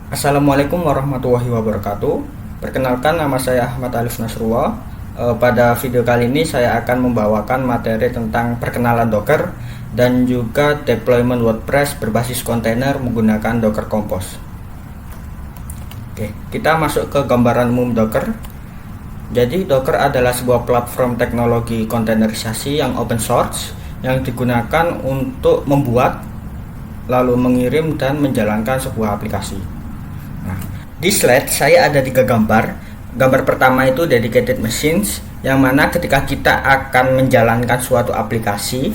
Assalamualaikum warahmatullahi wabarakatuh. Perkenalkan, nama saya Ahmad Alif Nasrullah. Pada video kali ini saya akan membawakan materi tentang perkenalan Docker dan juga deployment WordPress berbasis kontainer menggunakan Docker Compose. Oke, kita masuk ke gambaran umum Docker. Jadi Docker adalah sebuah platform teknologi kontainerisasi yang open source yang digunakan untuk membuat, lalu mengirim dan menjalankan sebuah aplikasi. Nah, di slide saya ada 3 gambar. Gambar pertama itu dedicated machines, yang mana ketika kita akan menjalankan suatu aplikasi,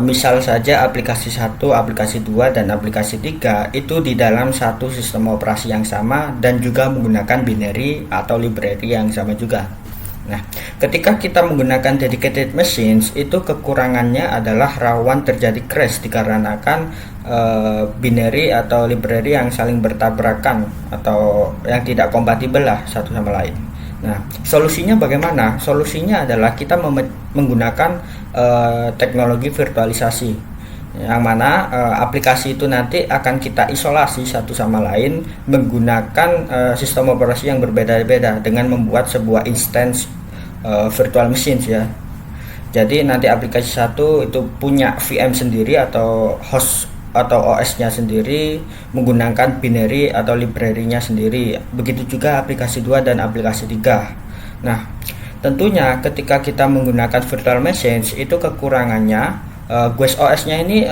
misal saja aplikasi 1, aplikasi 2, dan aplikasi 3 itu di dalam satu sistem operasi yang sama dan juga menggunakan binary atau library yang sama juga. Nah, ketika kita menggunakan dedicated machines, itu kekurangannya adalah rawan terjadi crash dikarenakan binary atau library yang saling bertabrakan atau yang tidak kompatibel lah satu sama lain. Nah, solusinya bagaimana? Solusinya adalah kita menggunakan teknologi virtualisasi, yang mana aplikasi itu nanti akan kita isolasi satu sama lain menggunakan sistem operasi yang berbeda-beda dengan membuat sebuah instance virtual machines ya. Jadi nanti aplikasi satu itu punya VM sendiri atau host atau OS-nya sendiri menggunakan binary atau library-nya sendiri. Begitu juga aplikasi 2 dan aplikasi 3. Nah, tentunya ketika kita menggunakan virtual machines itu kekurangannya Guest OS-nya ini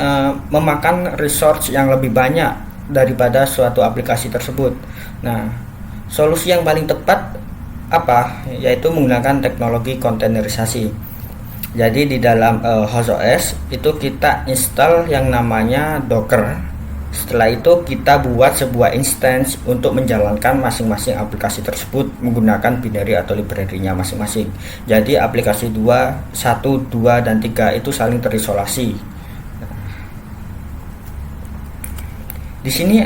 memakan resource yang lebih banyak daripada suatu aplikasi tersebut. Nah, solusi yang paling tepat apa? Yaitu menggunakan teknologi kontainerisasi. Jadi di dalam host OS itu kita install yang namanya Docker. Setelah itu kita buat sebuah instance untuk menjalankan masing-masing aplikasi tersebut menggunakan binary atau library-nya masing-masing. Jadi aplikasi 2, 1, 2, dan 3 itu saling terisolasi. Di sini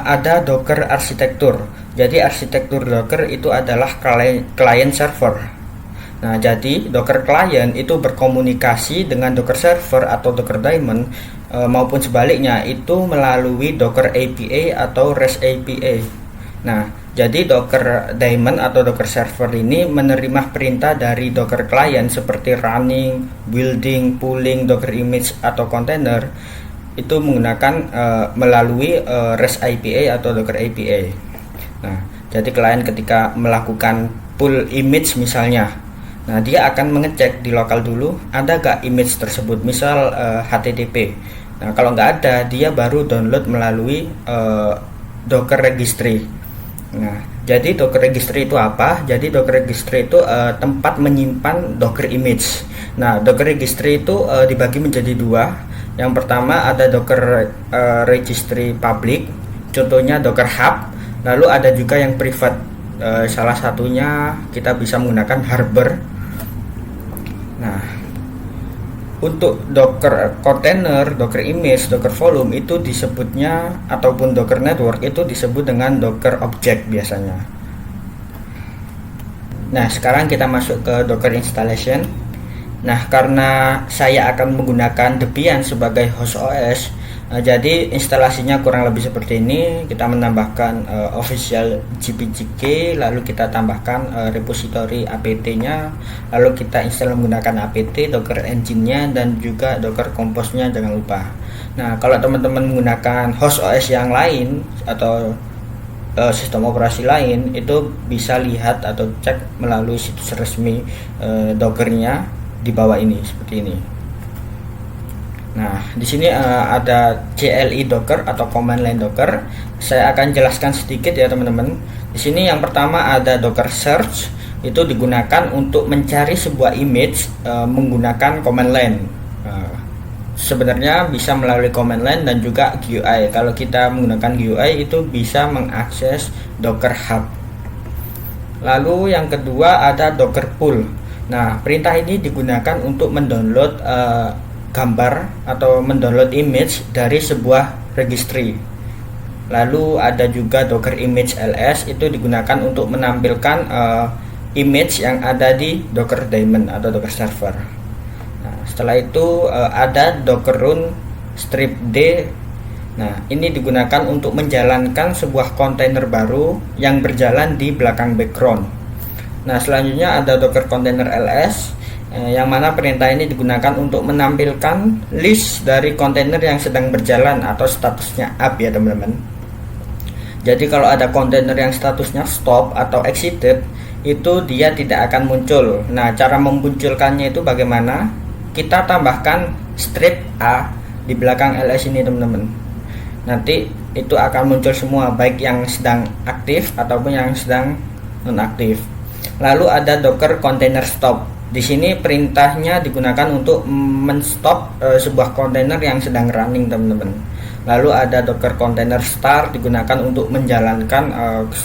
ada Docker arsitektur. Jadi arsitektur Docker itu adalah client server. Nah, jadi Docker client itu berkomunikasi dengan Docker server atau Docker daemon maupun sebaliknya itu melalui Docker API atau REST API. Nah, jadi Docker daemon atau Docker server ini menerima perintah dari Docker client seperti running, building, pulling Docker image atau container itu menggunakan melalui REST API atau Docker API. Nah, jadi klien ketika melakukan pull image misalnya, nah dia akan mengecek di lokal dulu ada gak image tersebut, misal HTTP. Nah, kalau nggak ada, dia baru download melalui Docker registry. Nah, jadi Docker registry itu apa? Jadi Docker registry itu tempat menyimpan Docker image. Nah, Docker registry itu dibagi menjadi 2. Yang pertama ada Docker registry public, contohnya Docker Hub. Lalu ada juga yang private, salah satunya kita bisa menggunakan Harbor. Nah, untuk Docker container, Docker image, Docker volume itu disebutnya, ataupun Docker network itu disebut dengan Docker object biasanya. Nah, sekarang kita masuk ke Docker installation. Nah, karena saya akan menggunakan Debian sebagai host OS, jadi instalasinya kurang lebih seperti ini. Kita menambahkan official GPGK, lalu kita tambahkan repository apt-nya, lalu kita install menggunakan apt, Docker engine-nya, dan juga Docker Compose-nya jangan lupa. Nah, kalau teman-teman menggunakan host OS yang lain atau sistem operasi lain, itu bisa lihat atau cek melalui situs resmi Docker-nya di bawah ini seperti ini. Nah, di sini ada CLI Docker atau command line Docker. Saya akan jelaskan sedikit ya teman-teman. Di sini yang pertama ada Docker search, itu digunakan untuk mencari sebuah image menggunakan command line. Sebenarnya bisa melalui command line dan juga GUI. Kalau kita menggunakan GUI itu bisa mengakses Docker Hub. Lalu yang kedua ada Docker pull. Nah, perintah ini digunakan untuk mendownload gambar atau mendownload image dari sebuah registry. Lalu ada juga Docker image ls, itu digunakan untuk menampilkan image yang ada di Docker daemon atau Docker server. Nah, setelah itu ada Docker run strip d Nah, ini digunakan untuk menjalankan sebuah kontainer baru yang berjalan di belakang background. Nah, selanjutnya ada Docker Container ls, yang mana perintah ini digunakan untuk menampilkan list dari kontainer yang sedang berjalan atau statusnya up ya teman-teman. Jadi kalau ada kontainer yang statusnya stop atau exited, itu dia tidak akan muncul. Nah, cara memunculkannya itu bagaimana? Kita tambahkan strip A di belakang ls ini teman-teman. Nanti itu akan muncul semua, baik yang sedang aktif ataupun yang sedang nonaktif. Lalu ada Docker Container Stop. Di sini perintahnya digunakan untuk menstop sebuah kontainer yang sedang running teman-teman. Lalu ada Docker Container Start, digunakan untuk menjalankan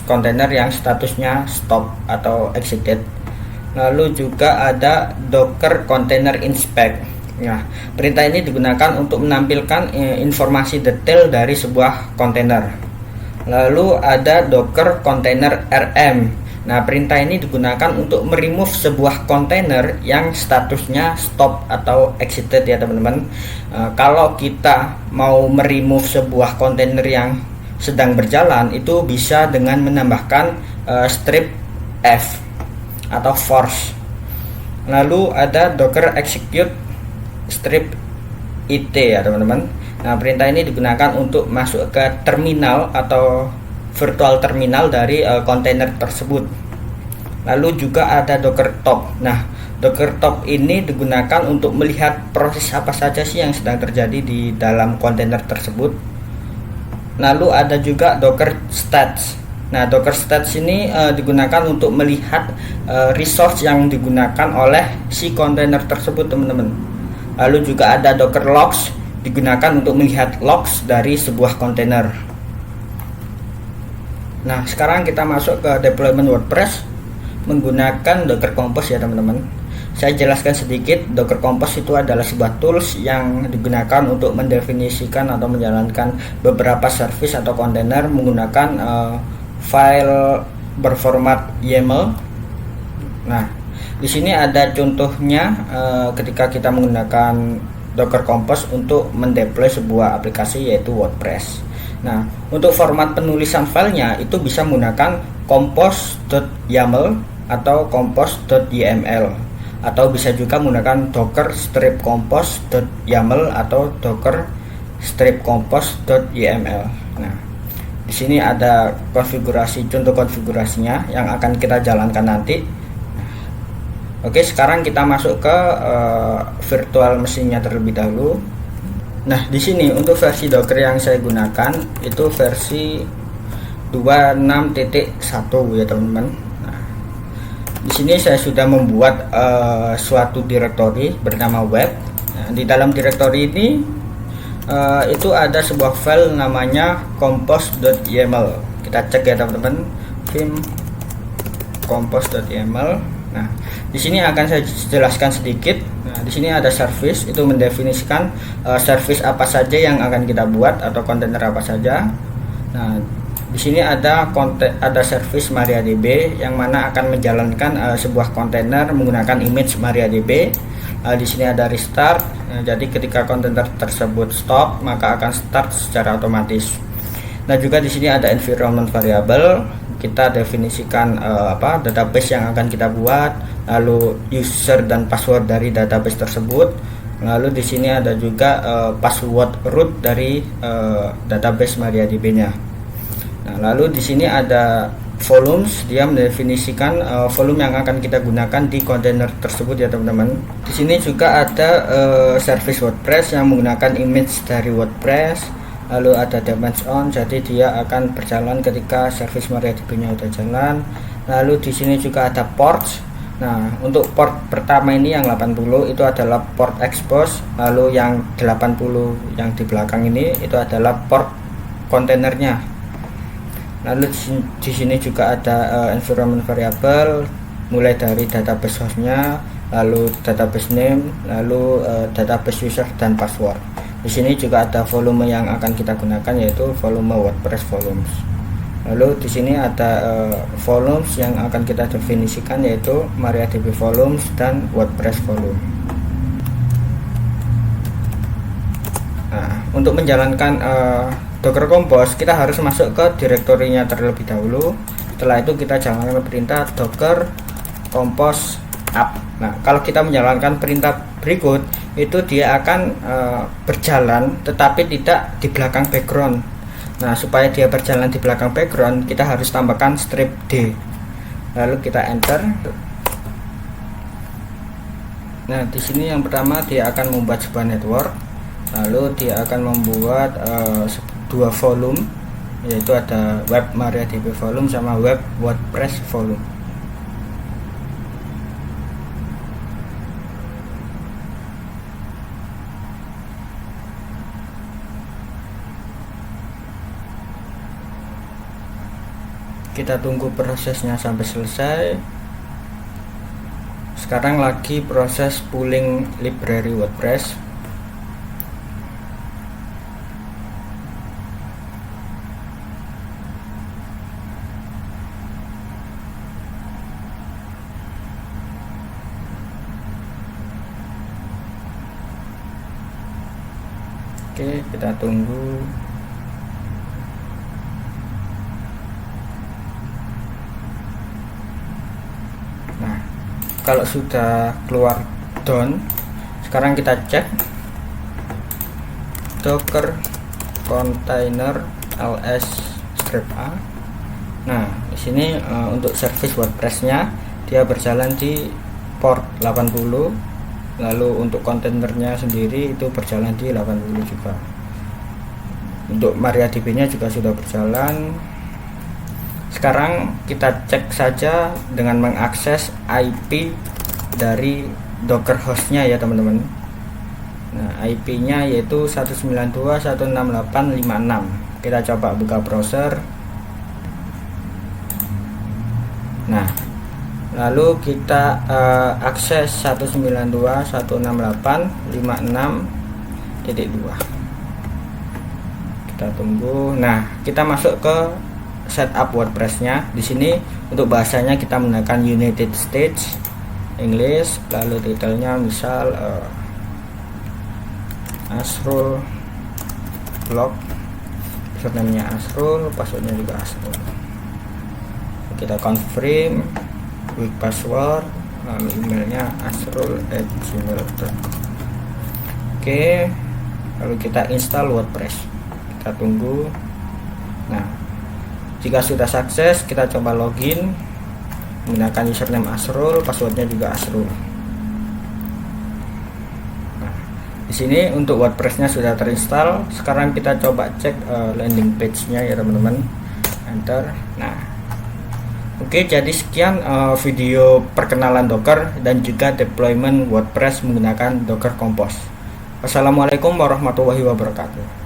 kontainer yang statusnya stop atau exited. Lalu juga ada Docker Container Inspect. Nah, perintah ini digunakan untuk menampilkan informasi detail dari sebuah kontainer. Lalu ada Docker Container RM. Nah, perintah ini digunakan untuk meremove sebuah kontainer yang statusnya stop atau exited ya teman-teman. Kalau kita mau meremove sebuah kontainer yang sedang berjalan, itu bisa dengan menambahkan strip F atau force. Lalu ada Docker Execute strip IT ya teman-teman. Nah, perintah ini digunakan untuk masuk ke terminal atau virtual terminal dari kontainer tersebut. Lalu juga ada Docker Top. Nah, Docker Top ini digunakan untuk melihat proses apa saja sih yang sedang terjadi di dalam kontainer tersebut. Lalu ada juga Docker Stats. Nah, Docker Stats ini digunakan untuk melihat resource yang digunakan oleh si kontainer tersebut teman-teman. Lalu juga ada Docker Logs, digunakan untuk melihat logs dari sebuah kontainer. Nah, sekarang kita masuk ke deployment WordPress menggunakan Docker Compose ya teman-teman. Saya jelaskan sedikit. Docker Compose itu adalah sebuah tools yang digunakan untuk mendefinisikan atau menjalankan beberapa service atau kontainer menggunakan file berformat YAML. Nah, di sini ada contohnya ketika kita menggunakan Docker Compose untuk mendeploy sebuah aplikasi yaitu WordPress. Nah, untuk format penulisan filenya itu bisa menggunakan compose.yaml atau compose.yml, atau bisa juga menggunakan docker strip compose.yaml atau docker strip compose.yml. Nah, di sini ada konfigurasi, contoh konfigurasinya yang akan kita jalankan nanti. Oke, sekarang kita masuk ke virtual mesinnya terlebih dahulu. Nah, di sini untuk versi Docker yang saya gunakan itu versi 26.1 ya teman-teman. Nah, di sini saya sudah membuat suatu directory bernama web. Nah, di dalam directory ini itu ada sebuah file namanya compose.yml. Kita cek ya teman-teman, vim compose.yml. Nah, di sini akan saya jelaskan sedikit. Nah, di sini ada service, itu mendefinisikan service apa saja yang akan kita buat atau kontainer apa saja. Nah, di sini ada service MariaDB yang mana akan menjalankan sebuah kontainer menggunakan image MariaDB. Di sini ada restart. Nah, jadi ketika kontainer tersebut stop, maka akan start secara otomatis. Nah, juga di sini ada environment variable. Kita definisikan database yang akan kita buat, lalu user dan password dari database tersebut. Lalu di sini ada juga password root dari database MariaDB-nya. Nah, lalu di sini ada volumes, dia mendefinisikan volume yang akan kita gunakan di kontainer tersebut ya teman-teman. Di sini juga ada service WordPress yang menggunakan image dari WordPress. Lalu ada damage on, jadi dia akan berjalan ketika service MariaDB-nya udah jalan. Lalu di sini juga ada ports. Nah, untuk port pertama ini yang 80 itu adalah port expose, lalu yang 80 yang di belakang ini itu adalah port kontainernya. Lalu di sini juga ada environment variable, mulai dari database hostnya, lalu database name, lalu database user dan password. Di sini juga ada volume yang akan kita gunakan yaitu volume WordPress volumes. Lalu di sini ada volumes yang akan kita definisikan yaitu MariaDB volumes dan WordPress volume. Nah, untuk menjalankan Docker Compose, kita harus masuk ke direktorinya terlebih dahulu. Setelah itu kita jalankan perintah docker compose up. Nah, kalau kita menjalankan perintah berikut, itu dia akan berjalan tetapi tidak di belakang background. Nah, supaya dia berjalan di belakang background, kita harus tambahkan strip D. Lalu kita enter. Nah, di sini yang pertama dia akan membuat sebuah network. Lalu dia akan membuat dua volume, yaitu ada web MariaDB volume sama web WordPress volume. Kita tunggu prosesnya sampai selesai. Sekarang lagi proses pooling library WordPress. Oke, kita tunggu. Nah, kalau sudah keluar done, sekarang kita cek docker container ls script a. Nah, di sini untuk service WordPress-nya dia berjalan di port 80. Lalu untuk kontainernya sendiri itu berjalan di 80 juga. Untuk MariaDB nya juga sudah berjalan. Sekarang kita cek saja dengan mengakses IP dari Docker hostnya ya teman-teman. Nah, IP nya yaitu 192.168.56. Kita coba buka browser. Nah, lalu kita akses 192.168.56.2. Kita tunggu. Nah, kita masuk ke setup WordPress-nya. Di sini untuk bahasanya kita menggunakan United States English, lalu detailnya misal Asrul blog, username-nya Asrul, passwordnya juga Asrul. Kita confirm quick password, lalu emailnya asrul@gmail.com. Oke, lalu kita install WordPress. Kita tunggu. Nah, jika sudah sukses, kita coba login menggunakan username Asrul, passwordnya juga Asrul. Nah, di sini untuk WordPress-nya sudah terinstall. Sekarang kita coba cek landing page-nya ya teman-teman. Enter. Nah, oke, jadi sekian video perkenalan Docker dan juga deployment WordPress menggunakan Docker Compose. Wassalamualaikum warahmatullahi wabarakatuh.